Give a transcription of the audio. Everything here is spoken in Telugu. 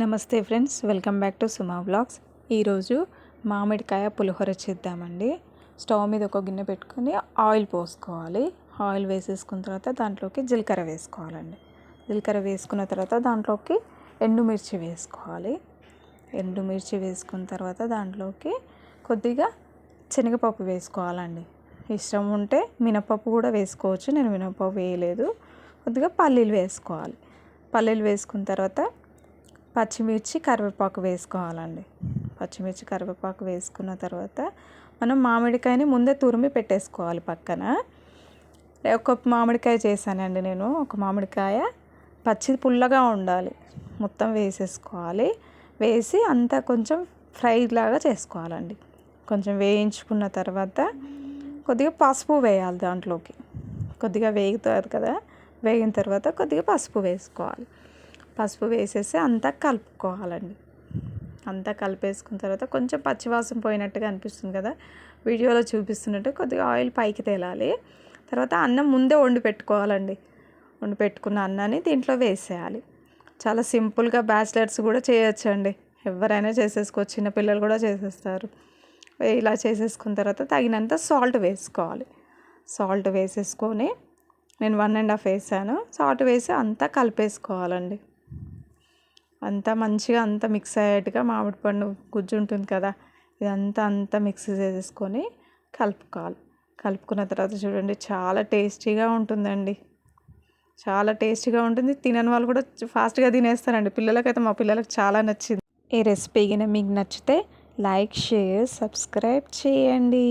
నమస్తే friends, welcome back to Suma vlogs. ఈరోజు మామిడికాయ పులిహోర చేద్దామండి. స్టవ్ మీద ఒక గిన్నె పెట్టుకొని ఆయిల్ పోసుకోవాలి. ఆయిల్ వేసేసుకున్న తర్వాత దాంట్లోకి జీలకర్ర వేసుకోవాలండి. జీలకర్ర వేసుకున్న తర్వాత దాంట్లోకి ఎండుమిర్చి వేసుకోవాలి. ఎండుమిర్చి వేసుకున్న తర్వాత దాంట్లోకి కొద్దిగా శనగపప్పు వేసుకోవాలండి. ఇష్టం ఉంటే మినపప్పు కూడా వేసుకోవచ్చు. నేను మినపప్పు వేయలేదు. కొద్దిగా పల్లీలు వేసుకోవాలి. పల్లీలు వేసుకున్న తర్వాత పచ్చిమిర్చి కరివేపాకు వేసుకోవాలండి. పచ్చిమిర్చి కరివేపాకు వేసుకున్న తర్వాత మనం మామిడికాయని ముందే తురిమి పెట్టేసుకోవాలి పక్కన. ఒక మామిడికాయ చేశానండి నేను. ఒక మామిడికాయ పచ్చి పుల్లగా ఉండాలి, మొత్తం వేసేసుకోవాలి. వేసి అంతా కొంచెం ఫ్రై లాగా చేసుకోవాలండి. కొంచెం వేయించుకున్న తర్వాత కొద్దిగా పసుపు వేయాలి దాంట్లోకి. కొద్దిగా వేగుతుంది కదా, వేగిన తర్వాత కొద్దిగా పసుపు వేసుకోవాలి. పసుపు వేసేసి అంతా కలుపుకోవాలండి. అంతా కలిపేసుకున్న తర్వాత కొంచెం పచ్చివాసన పోయినట్టుగా అనిపిస్తుంది కదా, వీడియోలో చూపిస్తున్నట్టు కొద్దిగా ఆయిల్ పైకి తేలాలి. తర్వాత అన్నం ముందే వండి పెట్టుకోవాలండి. వండి పెట్టుకున్న అన్నాన్ని దీంట్లో వేసేయాలి. చాలా సింపుల్గా బ్యాచిలర్స్ కూడా చేయొచ్చండి. ఎవరైనా చేసేసుకోవచ్చు, చిన్నపిల్లలు కూడా చేసేస్తారు. ఇలా చేసేసుకున్న తర్వాత తగినంత సాల్ట్ వేసుకోవాలి. సాల్ట్ వేసేసుకొని నేను 1.5 వేసాను. సాల్ట్ వేసి అంతా కలిపేసుకోవాలండి. అంతా మంచిగా అంతా మిక్స్ అయ్యేట్టుగా మామిడి పండు గుజ్జు ఉంటుంది కదా, ఇదంతా మిక్స్ చేసేసుకొని కలుపుకోవాలి. కలుపుకున్న తర్వాత చూడండి, చాలా టేస్టీగా ఉంటుందండి. చాలా టేస్టీగా ఉంటుంది. తినని వాళ్ళు కూడా ఫాస్ట్గా తినేస్తారండి. పిల్లలకైతే మా పిల్లలకు చాలా నచ్చింది. ఈ రెసిపీ గిన మీకు నచ్చితే లైక్, షేర్, సబ్స్క్రైబ్ చేయండి.